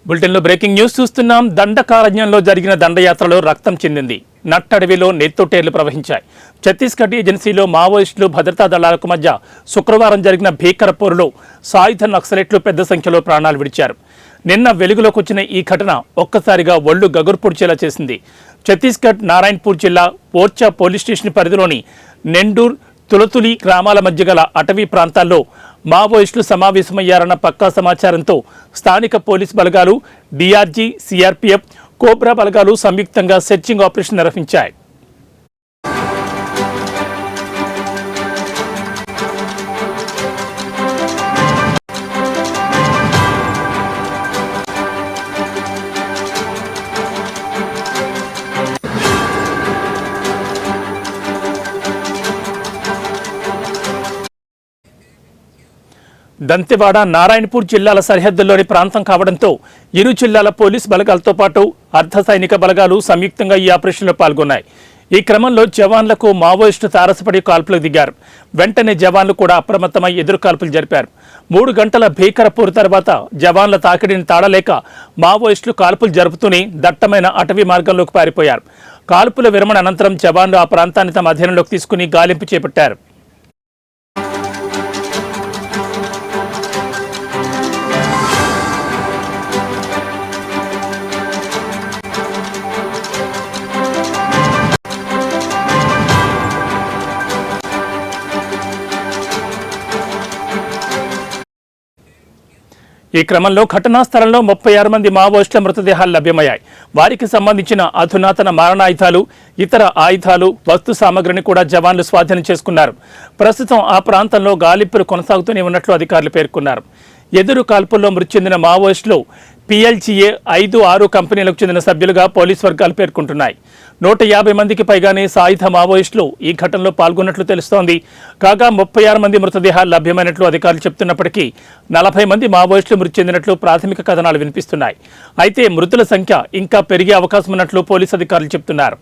బులెటిన్లో breaking news చూస్తున్నాం. దండకారణ్యంలో జరిగిన దండయాత్రలో రక్తం చెందింది. నట్టడవిలో నెత్తోటేర్లు ప్రవహించాయి. ఛత్తీస్గఢ్ ఏజెన్సీలో మావోయిస్టులు భద్రతా దళాలకు మధ్య శుక్రవారం జరిగిన భీకర పోరులో సాయుధ నక్సలైట్లు పెద్ద సంఖ్యలో ప్రాణాలు విడిచారు. నిన్న వెలుగులోకి వచ్చిన ఈ ఘటన ఒక్కసారిగా ఒళ్లు గగుర్పొడిచేలా చేసింది. ఛత్తీస్గఢ్ నారాయణపూర్ జిల్లా ఓర్చా పోలీస్ స్టేషన్ పరిధిలోని నెండూర్, తులతులి గ్రామాల మధ్య గల అటవీ ప్రాంతాల్లో మావోయిస్టులు సమావేశమయ్యారన్న పక్కా సమాచారంతో స్థానిక పోలీస్ బలగాలు, డిఆర్జీ, సిఆర్పీఎఫ్, కోబ్రా బలగాలు సంయుక్తంగా సెర్చింగ్ ఆపరేషన్ నిర్వహించాయి. దంతెవాడ, నారాయణపూర్ జిల్లాల సరిహద్దుల్లోని ప్రాంతం కావడంతో ఇరు జిల్లాల పోలీస్ బలగాలతో పాటు అర్ధ సైనిక బలగాలు సంయుక్తంగా ఈ ఆపరేషన్లో పాల్గొన్నాయి. ఈ క్రమంలో జవాన్లకు మావోయిస్టు తారసపడి కాల్పులకు దిగారు. వెంటనే జవాన్లు కూడా అప్రమత్తమై ఎదురు కాల్పులు జరిపారు. 3 గంటల భీకర పోరు తర్వాత జవాన్ల తాకిడిని తాళలేక మావోయిస్టులు కాల్పులు జరుపుతూనే దట్టమైన అటవీ మార్గంలోకి పారిపోయారు. కాల్పుల విరమణ అనంతరం జవాన్లు ఆ ప్రాంతాన్ని తమ అధీనంలోకి తీసుకుని గాలింపు చేపట్టారు. ఈ క్రమంలో ఘటనా స్థలంలో 36 మంది మావోయిస్టుల మృతదేహాలు లభ్యమయ్యాయి. వారికి సంబంధించిన అధునాతన మారణాయుధాలు, ఇతర ఆయుధాలు, వస్తు సామగ్రిని కూడా జవాన్లు స్వాధీనం చేసుకున్నారు. ప్రస్తుతం ఆ ప్రాంతంలో గాలింపులు కొనసాగుతూనే ఉన్నట్లు అధికారులు పేర్కొన్నారు. ఎదురు కాల్పుల్లో మృతి చెందిన మావోయిస్టులు PLGA 5-6 కంపెనీలకు చెందిన సభ్యులుగా పోలీసు వర్గాలు పేర్కొంటున్నాయి. 150 మందికి పైగానే సాయుధ మావోయిస్టులు ఈ ఘటనలో పాల్గొన్నట్లు తెలుస్తోంది. కాగా 36 మంది మృతదేహాలు లభ్యమైనట్లు అధికారులు చెబుతున్నప్పటికీ 40 మంది మావోయిస్టులు మృతి చెందినట్లు ప్రాథమిక కథనాలు వినిపిస్తున్నాయి. అయితే మృతుల సంఖ్య ఇంకా పెరిగే అవకాశం ఉన్నట్లు పోలీసు అధికారులు చెబుతున్నారు.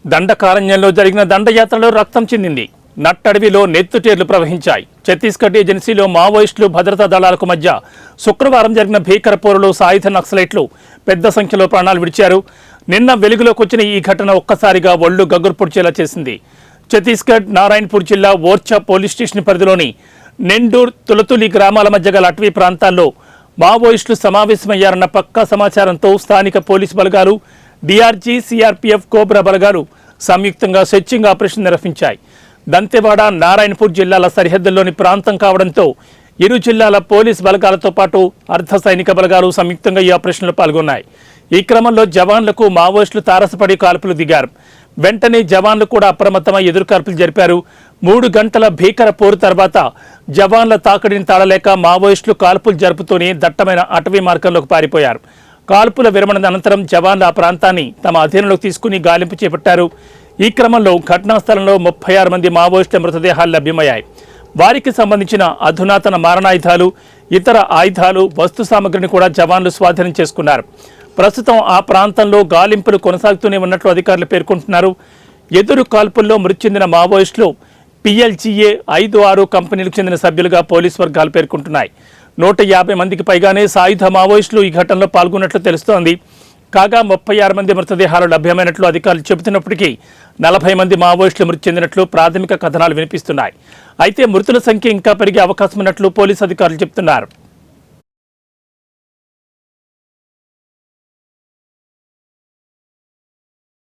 దండకారణ్యంలో జరిగిన దండయాత్రలో రక్తం చెందింది. నట్టడవిలో నెత్తుటేర్లు ప్రవహించాయి. ఛత్తీస్గఢ్ ఏజెన్సీలో మావోయిస్టులు భద్రతా దళాలకు మధ్య శుక్రవారం జరిగిన భీకర పోరులో సాయుధ నక్సలైట్లు పెద్ద సంఖ్యలో ప్రాణాలు విడిచారు. నిన్న వెలుగులోకి వచ్చిన ఈ ఘటన ఒక్కసారిగా ఒళ్లు గగుర్పొడిచేలా చేసింది. ఛత్తీస్గఢ్ నారాయణపూర్ జిల్లా ఓర్చా పోలీస్ స్టేషన్ పరిధిలోని నెండూర్, తులతులి గ్రామాల మధ్య గల అటవీ ప్రాంతాల్లో మావోయిస్టులు సమావేశమయ్యారన్న పక్కా సమాచారంతో స్థానిక పోలీసు బలగాలు, డిఆర్జీ, సిఆర్పీఎఫ్, కోబ్రా బలగాలు సంయుక్తంగా సెర్చింగ్ ఆపరేషన్ నిర్వహించాయి. దంతెవాడ, నారాయణపూర్ జిల్లాల సరిహద్దుల్లోని ప్రాంతం కావడంతో ఇరు జిల్లాల పోలీస్ బలగాలతో పాటు అర్ధ సైనిక బలగాలు సంయుక్తంగా ఈ ఆపరేషన్లో పాల్గొన్నాయి. ఈ క్రమంలో జవాన్లకు మావోయిస్టులు తారసపడి కాల్పులు దిగారు. వెంటనే జవాన్లు కూడా అప్రమత్తమై ఎదురు కాల్పులు జరిపారు. 3 గంటల భీకర పోరు తర్వాత జవాన్ల తాకిడిని తాళలేక మావోయిస్టులు కాల్పులు జరుపుతూనే దట్టమైన అటవీ మార్గంలోకి పారిపోయారు. కాల్పుల విరమణ అనంతరం జవాన్లు ఆ ప్రాంతాన్ని తమ అధీనంలోకి తీసుకుని గాలింపు చేపట్టారు. ఈ క్రమంలో ఘటనా స్థలంలో 36 మంది మావోయిస్టుల మృతదేహాలు లభ్యమయ్యాయి. వారికి సంబంధించిన అధునాతన మారణాయుధాలు, ఇతర ఆయుధాలు, వస్తు సామగ్రిని కూడా జవాన్లు స్వాధీనం చేసుకున్నారు. ప్రస్తుతం ఆ ప్రాంతంలో గాలింపులు కొనసాగుతూనే ఉన్నట్లు అధికారులు పేర్కొంటున్నారు. ఎదురు కాల్పుల్లో మృతి చెందిన మావోయిస్టులు PLGA 5-6 కంపెనీలకు చెందిన సభ్యులుగా పోలీసు వర్గాలు పేర్కొంటున్నాయి. 150 మందికి పైగానే సాయుధ మావోయిస్టులు ఈ ఘటనలో పాల్గొన్నట్లు తెలుస్తోంది. కాగా 36 మంది మృతదేహాలు లభ్యమైనట్లు అధికారులు చెబుతున్నప్పటికీ 40 మంది మావోయిస్టులు మృతి చెందినట్లు ప్రాథమిక కథనాలు వినిపిస్తున్నాయి. అయితే మృతుల సంఖ్య ఇంకా పెరిగే అవకాశం ఉన్నట్లు పోలీసు అధికారులు చెబుతున్నారు.